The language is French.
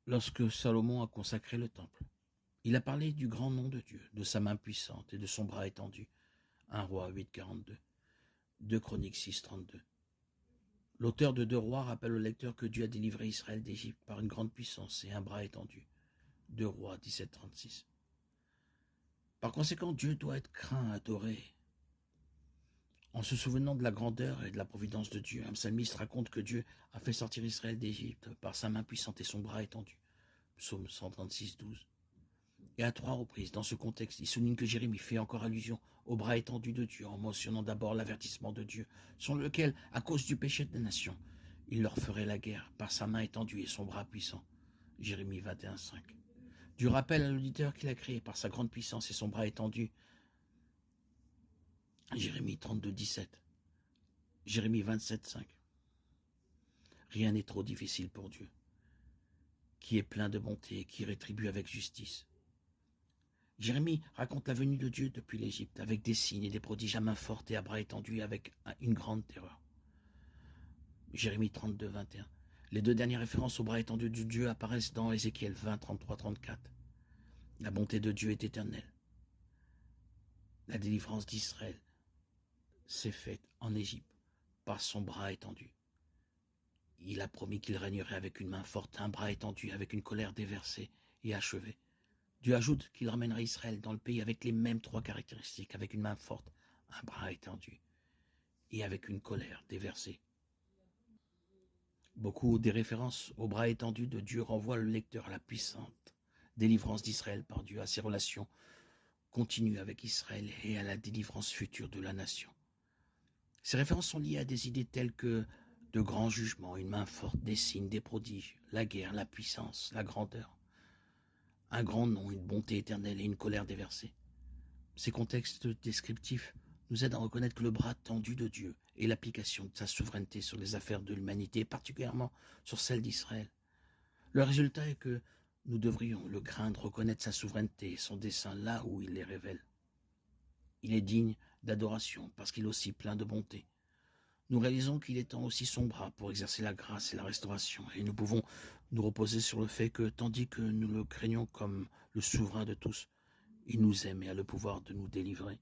lorsque Salomon a consacré le temple. Il a parlé du grand nom de Dieu, de sa main puissante et de son bras étendu. 1 Roi 8, 42. 2 Chroniques 6, 32. L'auteur de 2 Rois rappelle au lecteur que Dieu a délivré Israël d'Égypte par une grande puissance et un bras étendu. 2 Rois 17, 36. Par conséquent, Dieu doit être craint, adoré. En se souvenant de la grandeur et de la providence de Dieu, un psalmiste raconte que Dieu a fait sortir Israël d'Égypte par sa main puissante et son bras étendu. Psaume 136, 12. Et à 3 reprises, dans ce contexte, il souligne que Jérémie fait encore allusion au bras étendu de Dieu en mentionnant d'abord l'avertissement de Dieu, selon lequel, à cause du péché des nations, il leur ferait la guerre par sa main étendue et son bras puissant. Jérémie 21, 5. Dieu rappelle à l'auditeur qu'il a créé par sa grande puissance et son bras étendu. Jérémie 32, 17. Jérémie 27, 5. Rien n'est trop difficile pour Dieu, qui est plein de bonté et qui rétribue avec justice. Jérémie raconte la venue de Dieu depuis l'Égypte, avec des signes et des prodiges à main forte et à bras étendus, avec une grande terreur. Jérémie 32, 21. Les 2 dernières références au bras étendu de Dieu apparaissent dans Ézéchiel 20, 33, 34. La bonté de Dieu est éternelle. La délivrance d'Israël s'est faite en Égypte par son bras étendu. Il a promis qu'il régnerait avec une main forte, un bras étendu, avec une colère déversée et achevée. Dieu ajoute qu'il ramènera Israël dans le pays avec les mêmes 3 caractéristiques, avec une main forte, un bras étendu et avec une colère déversée. Beaucoup des références au bras étendu de Dieu renvoient le lecteur à la puissante délivrance d'Israël par Dieu, à ses relations continues avec Israël et à la délivrance future de la nation. Ces références sont liées à des idées telles que de grands jugements, une main forte, des signes, des prodiges, la guerre, la puissance, la grandeur, un grand nom, une bonté éternelle et une colère déversée. Ces contextes descriptifs nous aident à reconnaître que le bras tendu de Dieu est l'application de sa souveraineté sur les affaires de l'humanité, et particulièrement sur celles d'Israël. Le résultat est que nous devrions le craindre, reconnaître sa souveraineté et son dessein là où il les révèle. Il est digne d'adoration parce qu'il est aussi plein de bonté. Nous réalisons qu'il étend aussi son bras pour exercer la grâce et la restauration, et nous pouvons nous reposer sur le fait que, tandis que nous le craignons comme le souverain de tous, il nous aime et a le pouvoir de nous délivrer.